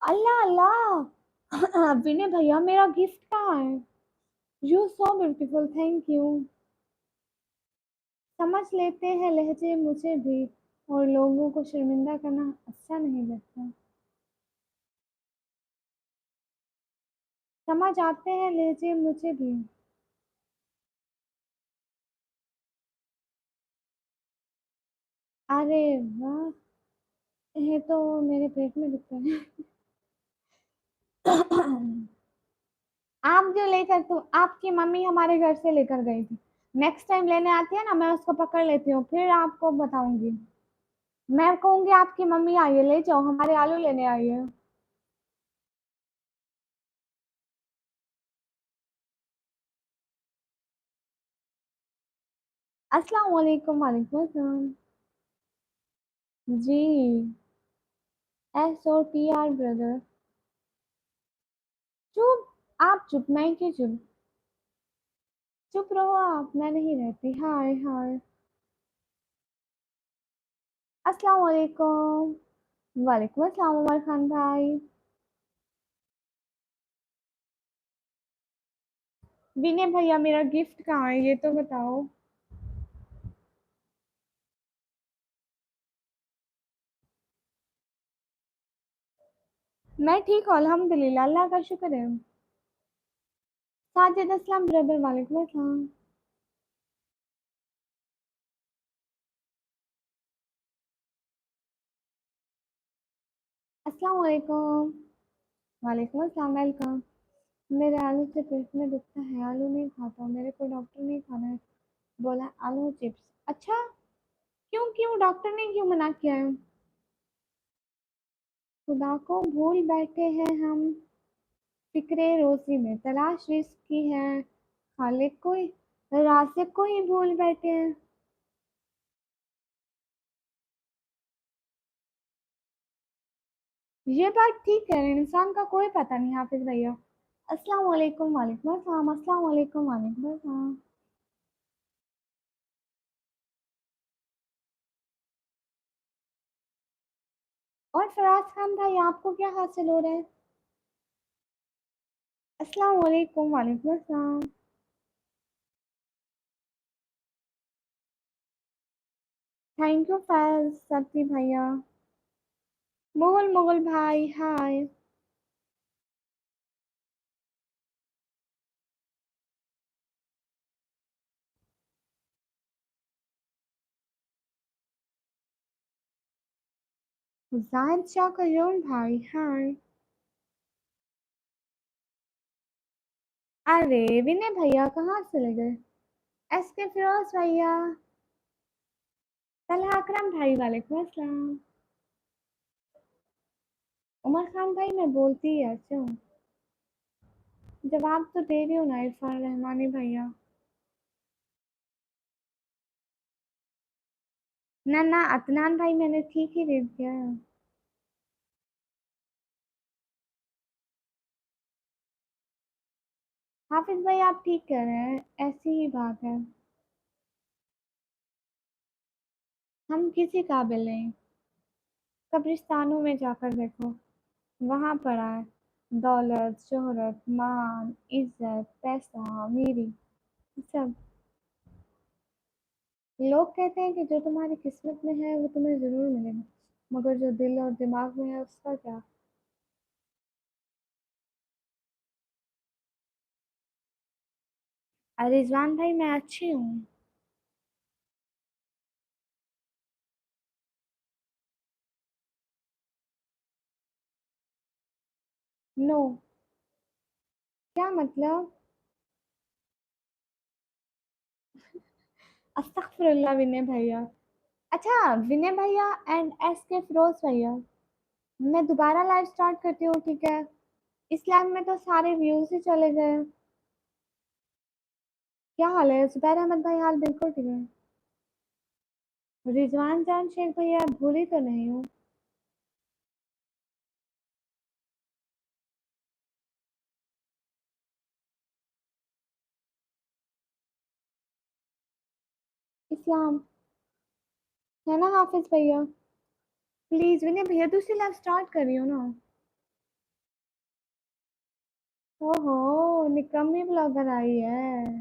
अल्लाह अल्लाह। विनय भैया, मेरा गिफ्ट कहाँ है? You so beautiful, thank you. समझ लेते हैं लहजे मुझे भी, और लोगों को शर्मिंदा करना अच्छा नहीं लगता। समझ आते हैं लहजे मुझे भी। अरे वाह, ये तो मेरे पेट में दुखता है। आप जो लेकर, तो आपकी मम्मी हमारे घर से लेकर गई थी। नेक्स्ट टाइम लेने आती है ना, मैं उसको पकड़ लेती हूँ, फिर आपको बताऊंगी। मैं कहूंगी आपकी मम्मी आई है, ले जाओ, हमारे आलू लेने आई है। अस्सलाम वालेकुम। वालेकुम अस्सलाम। जी। SOTR brother. चुप। आप चुप, मैं क्यों चुप? चुप रहो आप, मैं नहीं रहती। हाय हाय। अस्सलाम वालेकुम। वालेकुम अस्सलाम उमर खान भाई। विनय भैया, मेरा गिफ्ट कहाँ है, ये तो बताओ। मैं ठीक हूँ अल्हम्दुलिल्लाह, अल्लाह का शुक्र है। साजिद असलम ब्रदर, वालेकुम अस्सलाम। अस्सलाम वालेकुम। वालेकुम अस्सलाम, वेलकम। मेरे आलू से पेट में दुखता है, आलू नहीं खाता, मेरे को डॉक्टर नहीं खाना है। बोला आलू चिप्स। अच्छा। क्यों क्यों, डॉक्टर ने क्यों मना किया है? खुदा को भूल बैठे हैं हम, फिक्रे रोजी में तलाश रिस्क की है। खालिक को ही, रासिक को ही भूल बैठे हैं। ये बात ठीक है, इंसान का कोई पता नहीं, हाफिज भैया। अस्सलाम वालेकुम। वालेकुम अस्सलाम। अस्सलाम वालेकुम। वालेकुम अस्सलाम। और फराज खान भाई, आपको क्या हासिल हो रहा है? अस्सलाम वालेकुम। वालेकुम अस्सलाम। थैंक यू फैज सती भैया। मुगल मुगल भाई, हाय। जाहिद शाह कयूम भाई, हाय। अरे विनय भैया कहाँ चले गए? SK फिरोज भैया। तलहा अकरम भाई, वालेकुम अस्सलाम। उमर खान भाई, मैं बोलती ही ऐसे हूँ। जवाब तो दे रही हूँ ना, इरफान रहमानी भैया। ना ना अदनान भाई, मैंने ठीक ही दे दिया है। हाफिज भाई, आप ठीक कह रहे हैं, ऐसी ही बात है। हम किसी काबिल नहीं। कब्रिस्तानों में जाकर देखो, वहां पड़ा है दौलत, शोहरत, मान, इज्जत, पैसा, अमीरी, सब। लोग कहते हैं कि जो तुम्हारी किस्मत में है वो तुम्हें जरूर मिलेगा, मगर जो दिल और दिमाग में है उसका क्या? अरे रिजवान भाई, मैं अच्छी हूँ। नो। क्या मतलब? अस्तगफिरुल्लाह विनय भैया। अच्छा, विनय भैया एंड SK फिरोज भैया, मैं दोबारा लाइव स्टार्ट करती हूँ, ठीक है? इस्लाम में तो सारे व्यूज ही चले गए। क्या हाल है जुबैर अहमद भाई? हाल बिल्कुल ठीक है। रिजवान जान शेख भैया भूली तो नहीं हूँ। इस्लाम है ना हाफिज भैया? प्लीज विनय भैया दूसरी लाइफ स्टार्ट कर रही हो ना। ओहो, निकम्मी ब्लॉगर आई है।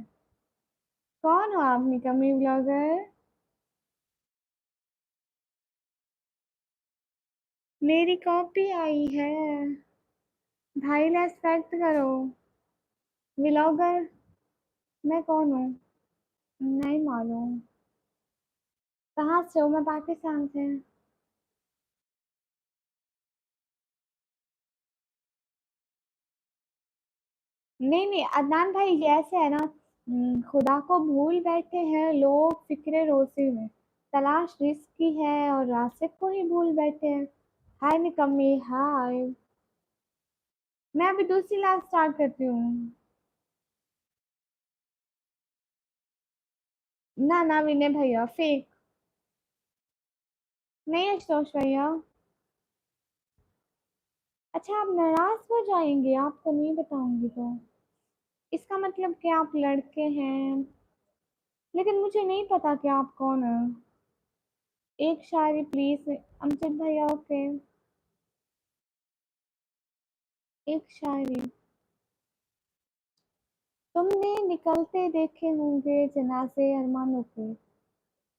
कौन हो आप निकम्मी ब्लॉगर? मेरी कॉपी आई है। भाई रेस्पेक्ट करो। व्लॉगर। मैं कौन हूँ? नहीं मालूम। कहाँ से हो? मैं पाकिस्तान से। नहीं नहीं अदनान भाई, ये ऐसे है ना। खुदा को भूल बैठे हैं लोग फिक्रे रोज़ी में। तलाश रिस्क की है और रासिक को ही भूल बैठे हैं। हाय निकम्मी हाय। मैं अभी दूसरी लाइफ स्टार्ट करती हूँ। ना ना विनय भैया फेक। नहीं आशुतोष भैया। अच्छा आप नाराज हो जाएंगे, आपको नहीं बताऊंगी तो। इसका मतलब कि आप लड़के हैं। लेकिन मुझे नहीं पता कि आप कौन है। एक शायरी प्लीज अमजद भैया। ओके। एक शायरी। तुमने निकलते देखे होंगे जनाजे अरमानों के।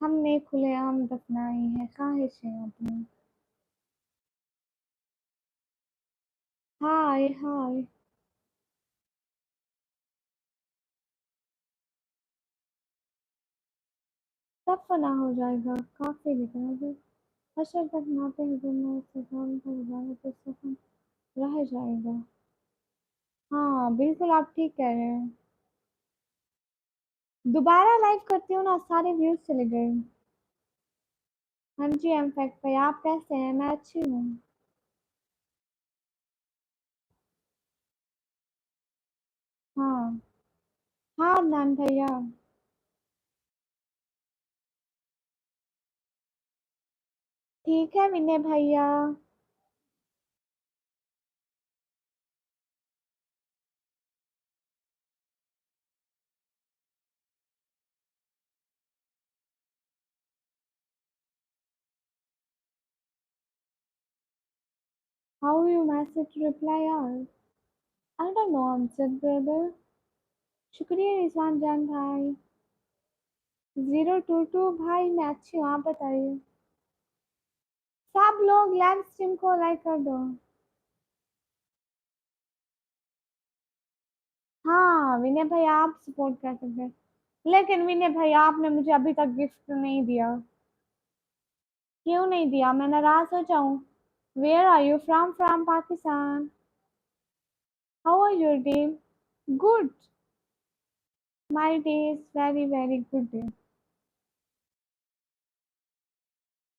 हमने खुलेआम दफनाई है ख्वाहिशें अपनी। हाय हाय। सब फना हो जाएगा काफी लेकिन अगर हशर तक नाते हुए मैं सफर पर जाए तो सफर रह जाएगा। हाँ बिल्कुल आप ठीक कह रहे हैं। दोबारा लाइव करती हूँ ना, सारे व्यूज चले गए। हाँ जी इनफैक्ट भाई आप कैसे हैं? मैं अच्छी हूँ। हाँ। हाँ अदनान भैया। ठीक है विनय भैया। हाउ यू मैसेज रिप्लाई यार? I don't know Amjad brother. शुक्रिया रिजवान जान भाई। 022 भाई मैं अच्छी हूँ, आप बताइए। सब लोग लाइव स्ट्रीम को लाइक कर दो। हाँ विनय भाई आप सपोर्ट कर सकते हैं। लेकिन विनय भाई आपने मुझे अभी तक गिफ्ट नहीं दिया। क्यों नहीं दिया? मैं नाराज हो जाऊं? Where are you from Pakistan? How are your day? Good. My day is very very good day.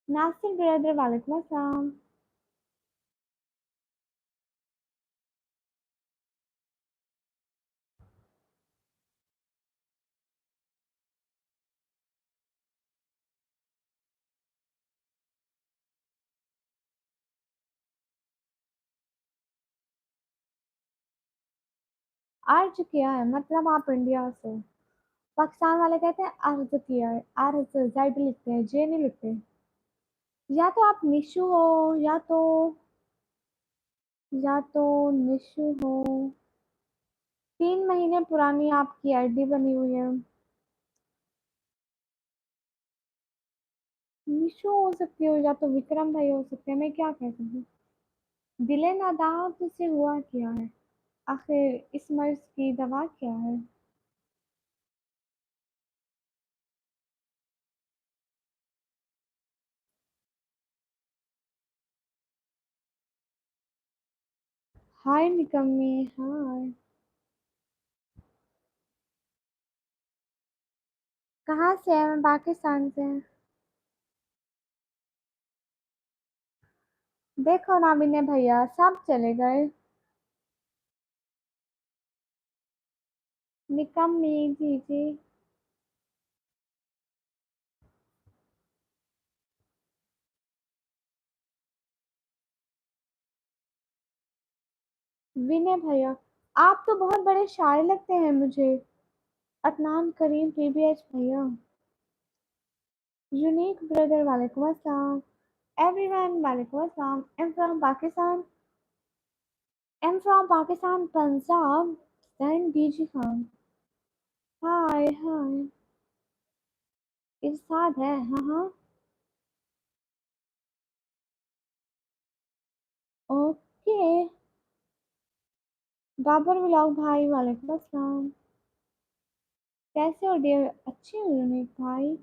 Nasir brother वालेकुम अस्सलाम। अर्ज किया है मतलब आप इंडिया से? पाकिस्तान वाले कहते हैं अर्ज किया है, अर्ज जेड लिखते हैं, जे नहीं लिखते। या तो आप निशु हो, या तो निशु हो। 3 महीने पुरानी आपकी आईडी बनी हुई है। निशु हो सकती हो या तो विक्रम भाई हो सकते हैं, मैं क्या कह सकती हूँ। दिले नादार तुझसे हुआ क्या है? आखिर इस मर्ज की दवा क्या है? हाय निकम्मी हाय। कहाँ से है? मैं पाकिस्तान से। देखो ना विनय भैया सब चले गए। निकम्मी जी जी। विनय भैया, आप तो बहुत बड़े शायर लगते हैं मुझे। अदनान करीम पीबीएच भैया। यूनिक ब्रदर वालेकुम अस्सलाम। एवरीवन वालेकुम अस्सलाम। Am from Pakistan Punjab. Then DG Khan. Hi hi. इरशाद है, हाँ हाँ। ओके। बाबर व्लॉग भाई वालेकुम अस्सलाम। कैसे हो डियर? अच्छी हो यूनिक भाई।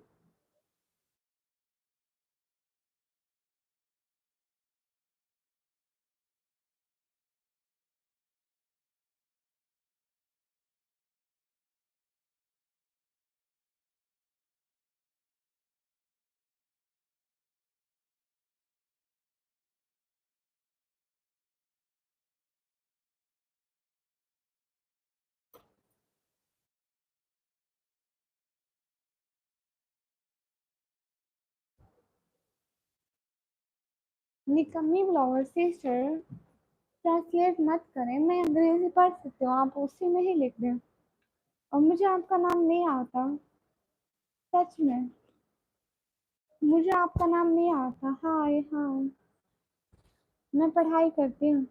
निकम्मी ब्लॉगर सिस्टर, ट्रांसलेट मत करें, मैं अंग्रेजी पढ़ सकती हूँ, आप उसी में ही लिख दें। और मुझे आपका नाम नहीं आता। सच में मुझे आपका नाम नहीं आता। हाय हाँ। मैं पढ़ाई करती हूँ।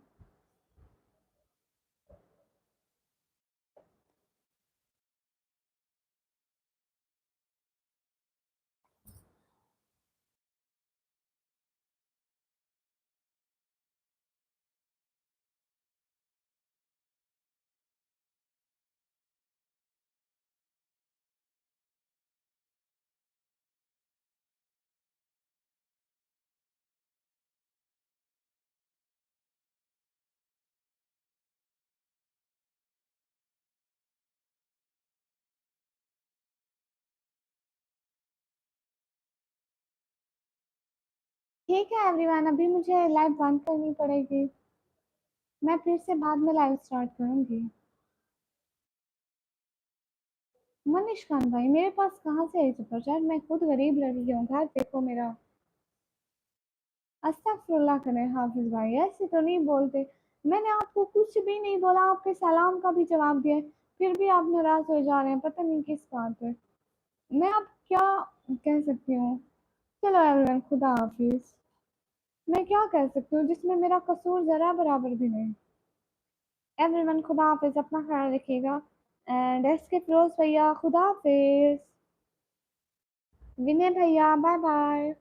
ठीक है एवरीवन, अभी मुझे लाइव बंद करनी पड़ेगी। मैं फिर से बाद में लाइव स्टार्ट करूंगी। मनीष खान भाई, मेरे पास कहाँ से है सुपरचैट? मैं खुद गरीब लड़की हूँ, घर देखो मेरा। अस्तगफुरुल्लाह करें हाफिज भाई, ऐसे तो नहीं बोलते। मैंने आपको कुछ भी नहीं बोला, आपके सलाम का भी जवाब दिया है, फिर भी आप नाराज हो जा रहे हैं, पता नहीं किस बात पे। मैं अब क्या कह सकती हूँ? चलो एवरीवन, खुदा हाफिज। मैं क्या कह सकती हूँ जिसमें मेरा कसूर जरा बराबर भी नहीं। एवरीवन खुदा हाफिज, अपना ख्याल रखिएगा। एंड एस के फिरोज भैया खुदा हाफिज। विनय भैया बाय बाय।